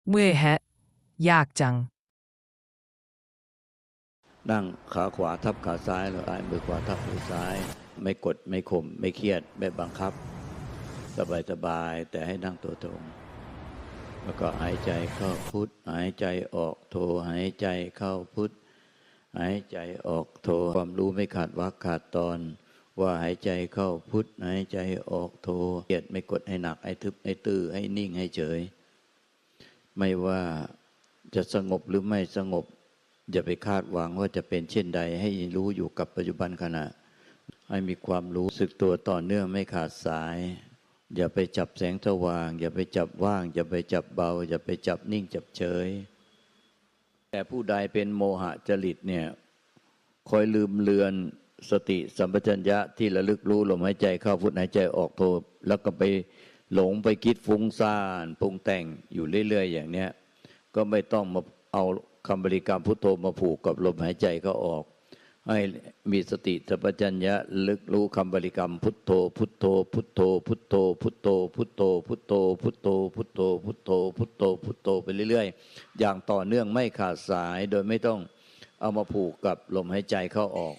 เมื่อยแฮะยากจังนั่งขาขวาทับขาซ้ายแล้วมือขวาทับมือซ้ายไม่กดไม่ข่มไม่เครียดไม่บังคับสบายแต่ให้นั่งตัวตรงแล้วก็หายใจเข้าพุทหายใจออกโทหายใจเข้าพุทหายใจออกโทความรู้ไม่ขาดวรรคขาดตอนว่าหายใจเข้าพุทหายใจออกโทเครียดไม่กดให้หนักให้ทึบให้ตื้อให้นิ่งให้เฉยไม่ว่าจะสงบหรือไม่สงบอย่าไปคาดหวังว่าจะเป็นเช่นใดให้รู้อยู่กับปัจจุบันขณะให้มีความรู้สึกตัวต่อเนื่องไม่ขาดสายอย่าไปจับแสงสว่างอย่าไปจับว่างอย่าไปจับเบาอย่าไปจับนิ่งจับเฉยแต่ผู้ใดเป็นโมหะจริตเนี่ยคอยลืมเลือนสติสัมปชัญญะที่ระลึกรู้ลมหายใจเข้าพุทหายใจออกโทแล้วก็ไปหลงไปคิดฟุ้งซ่านปรุงแต่งอยู่เรื่อยๆอย่างเนี้ยก็ไม่ต้องมาเอาคำบริกรรมพุทโธมาผูกกับลมหายใจเข้าออกให้มีสติสัมปชัญญะลึกรู้คำบริกรรมพุทโธพุทโธพุทโธพุทโธพุทโธพุทโธพุทโธพุทโธพุทโธพุทโธพุทโธพุทโธไปเรื่อยๆอย่างต่อเนื่องไม่ขาดสายโดยไม่ต้องเอามาผูกกับลมหายใจเข้าออก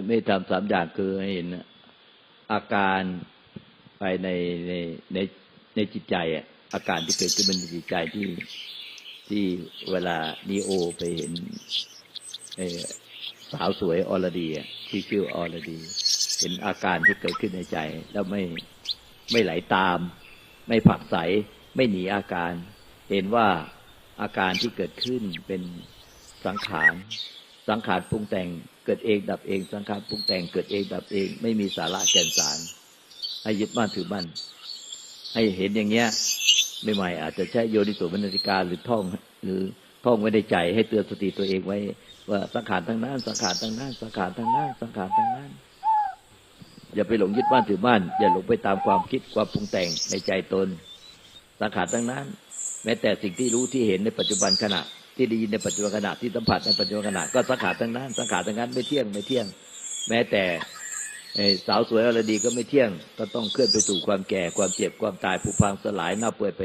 ไม่ทำสามอย่างคือให้เห็นอาการภายในในจิตใจอาการที่เกิดขึ้นในจิตใจที่เวลานีโอไปเห็นสาวสวยอรดีที่ชื่ออรดีเห็นอาการที่เกิดขึ้นในใจแล้วไม่ไหลตามไม่ผลักไสไม่หนีอาการเห็นว่าอาการที่เกิดขึ้นเป็นสังขารปรุงแต่งเกิดเองดับเองสังขารปรุงแต่งเกิดเองดับเองไม่มีสาระแก่นสารให้ยึดมั่นถือมั่นให้เห็นอย่างเงี้ยใหม่ๆอาจจะใช้โยนิโสมนสิการหรือท่องไว้ในใจให้เตือนสติตัวเองไว้ว่าสังขารทั้งนั้นสังขารทั้งนั้นสังขารทั้งนั้นสังขารทั้งนั้นอย่าไปหลงยึดมั่นถือมั่นอย่าหลงไปตามความคิดความปรุงแต่งในใจตนสังขารทั้งนั้นแม้แต่สิ่งที่รู้ที่เห็นในปัจจุบันขณะที่ได้ยินในปัจจุบันขณะที่สัมผัสในปัจจุบันขณะก็สังขารทั้งนั้นสังขารทั้งนั้นไม่เที่ยงแม้แต่สาวสวยอรดีก็ไม่เที่ยงก็ต้องเคลื่อนไปสู่ความแก่ความเจ็บความตายผุพังสลายเน่าเปื่อยไป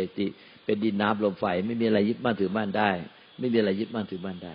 เป็นดินน้ำลมไฟไม่มีอะไรยึดมั่นถือมั่นได้ไม่มีอะไรยึดมั่นถือมั่นได้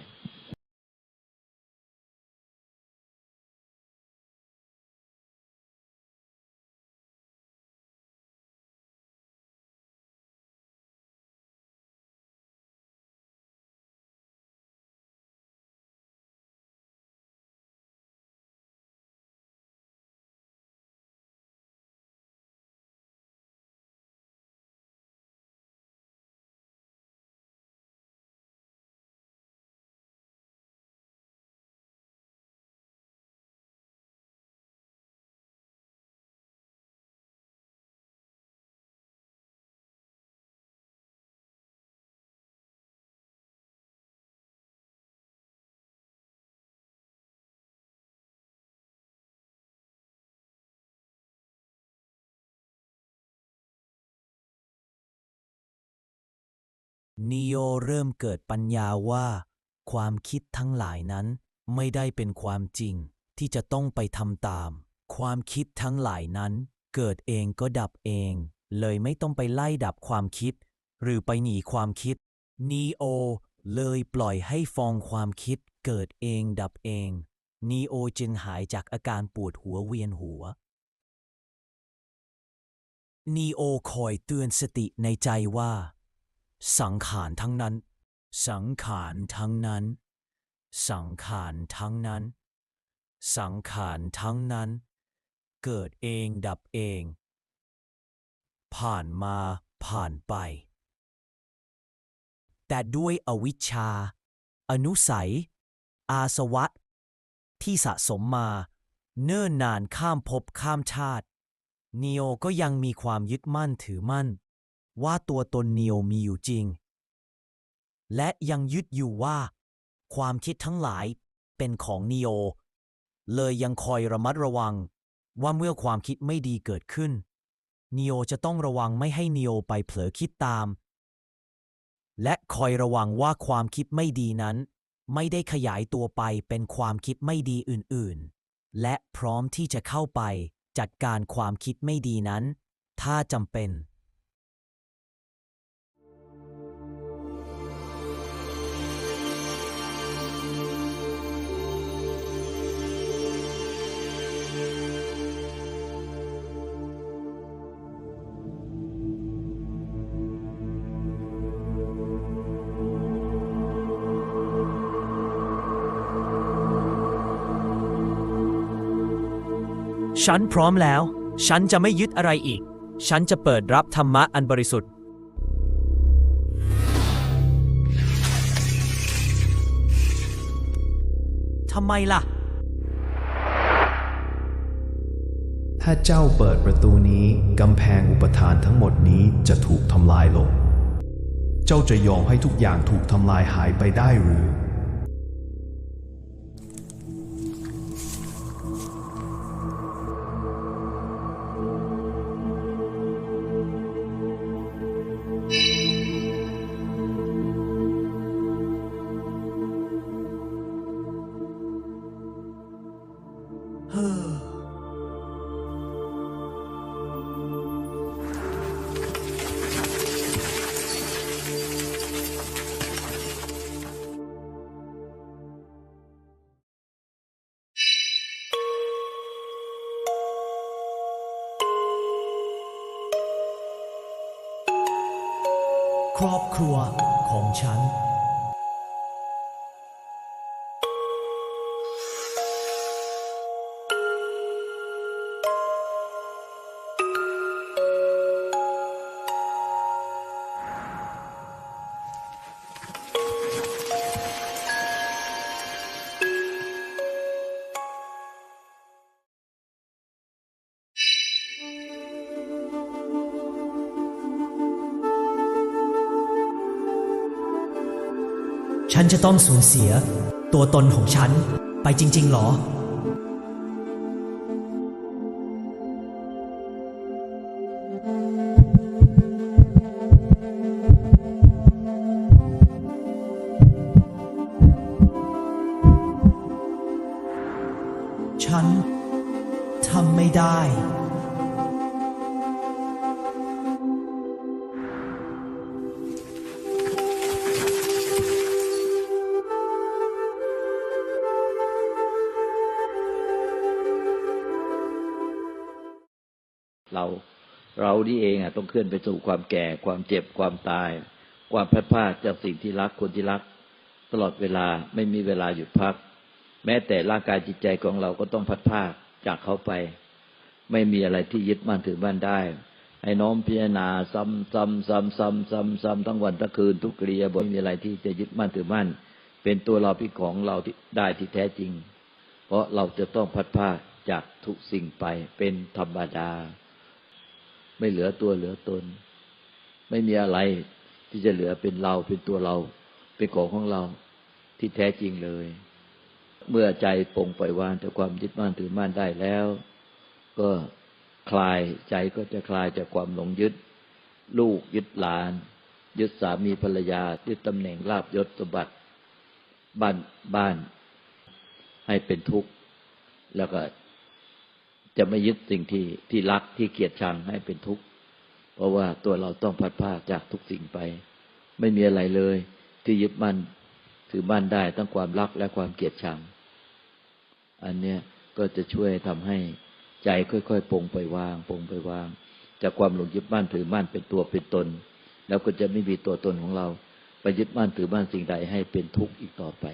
นิโอเริ่มเกิดปัญญาว่าความคิดทั้งหลายนั้นไม่ได้เป็นความจริงที่จะต้องไปทำตามความคิดทั้งหลายนั้นเกิดเองก็ดับเองเลยไม่ต้องไปไล่ดับความคิดหรือไปหนีความคิดนีโอเลยปล่อยให้ฟองความคิดเกิดเองดับเองนีโอจึงหายจากอาการปวดหัวเวียนหัวนีโอคอยเตือนสติในใจว่าสังขารทั้งนั้นสังขารทั้งนั้นสังขารทั้งนั้นสังขารทั้งนั้นเกิดเองดับเองผ่านมาผ่านไปแต่ด้วยอวิชชาอนุสัยอาสวะที่สะสมมาเนิ่นนานข้ามภพข้ามชาตินีโอก็ยังมีความยึดมั่นถือมั่นว่าตัวตนนีโอมีอยู่จริงและยังยึดอยู่ว่าความคิดทั้งหลายเป็นของนีโอเลยยังคอยระมัดระวังว่าเมื่อความคิดไม่ดีเกิดขึ้นนีโอจะต้องระวังไม่ให้นีโอไปเผลอคิดตามและคอยระวังว่าความคิดไม่ดีนั้นไม่ได้ขยายตัวไปเป็นความคิดไม่ดีอื่นๆและพร้อมที่จะเข้าไปจัดการความคิดไม่ดีนั้นถ้าจำเป็นฉันพร้อมแล้วฉันจะไม่ยึดอะไรอีกฉันจะเปิดรับธรรมะอันบริสุทธิ์ทำไมล่ะถ้าเจ้าเปิดประตูนี้กำแพงอุปทานทั้งหมดนี้จะถูกทำลายลงเจ้าจะยอมให้ทุกอย่างถูกทำลายหายไปได้หรือ ครอบครัวของฉัน ฉันจะต้องสูญเสียตัวตนของฉันไปจริงๆหรอ ฉันทำไม่ได้ เรานี่เองต้องเคลื่อนไปสู่ความแก่ความเจ็บความตายความพลัดพรากจากสิ่งที่รักคนที่รักตลอดเวลาไม่มีเวลาหยุดพักแม้แต่ร่างกายจิตใจของเราก็ต้องพลัดพรากจากเขาไปไม่มีอะไรที่ยึดมั่นถือมั่นได้ให้น้อมพิจารณาซ้ำทั้งวันทั้งคืนทุกกิริยาบถไม่มีอะไรที่จะยึดมั่นถือมั่นเป็นตัวเราเป็นของเราได้ที่แท้จริงเพราะเราจะต้องพลัดพรากจากทุกสิ่งไปเป็นธรรมดาไม่เหลือตัวเหลือตนไม่มีอะไรที่จะเหลือเป็นเราเป็นตัวเราเป็นของเราที่แท้จริงเลยเมื่อใจปลงปล่อยวางจากความยึดมั่นถือมั่นได้แล้วก็คลายใจก็จะคลายจากความหลงยึดลูกยึดหลานยึดสามีภรรยายึดตำแหน่งลาภยศสมบัติบ้านให้เป็นทุกข์แล้วก็จะไม่ยึดสิ่งที่รักที่เกลียดชังให้เป็นทุกข์เพราะว่าตัวเราต้องพลัดพรากจากทุกสิ่งไปไม่มีอะไรเลยที่ยึดมั่นถือมั่นได้ทั้งความรักและความเกลียดชังอันเนี้ยก็จะช่วยทำให้ใจค่อยๆปลงไปวางจากความหลงยึดมั่นถือมั่นเป็นตัวเป็นตนแล้วก็จะไม่มีตัวตนของเราไปยึดมั่นถือมั่นสิ่งใดให้เป็นทุกข์อีกต่อไป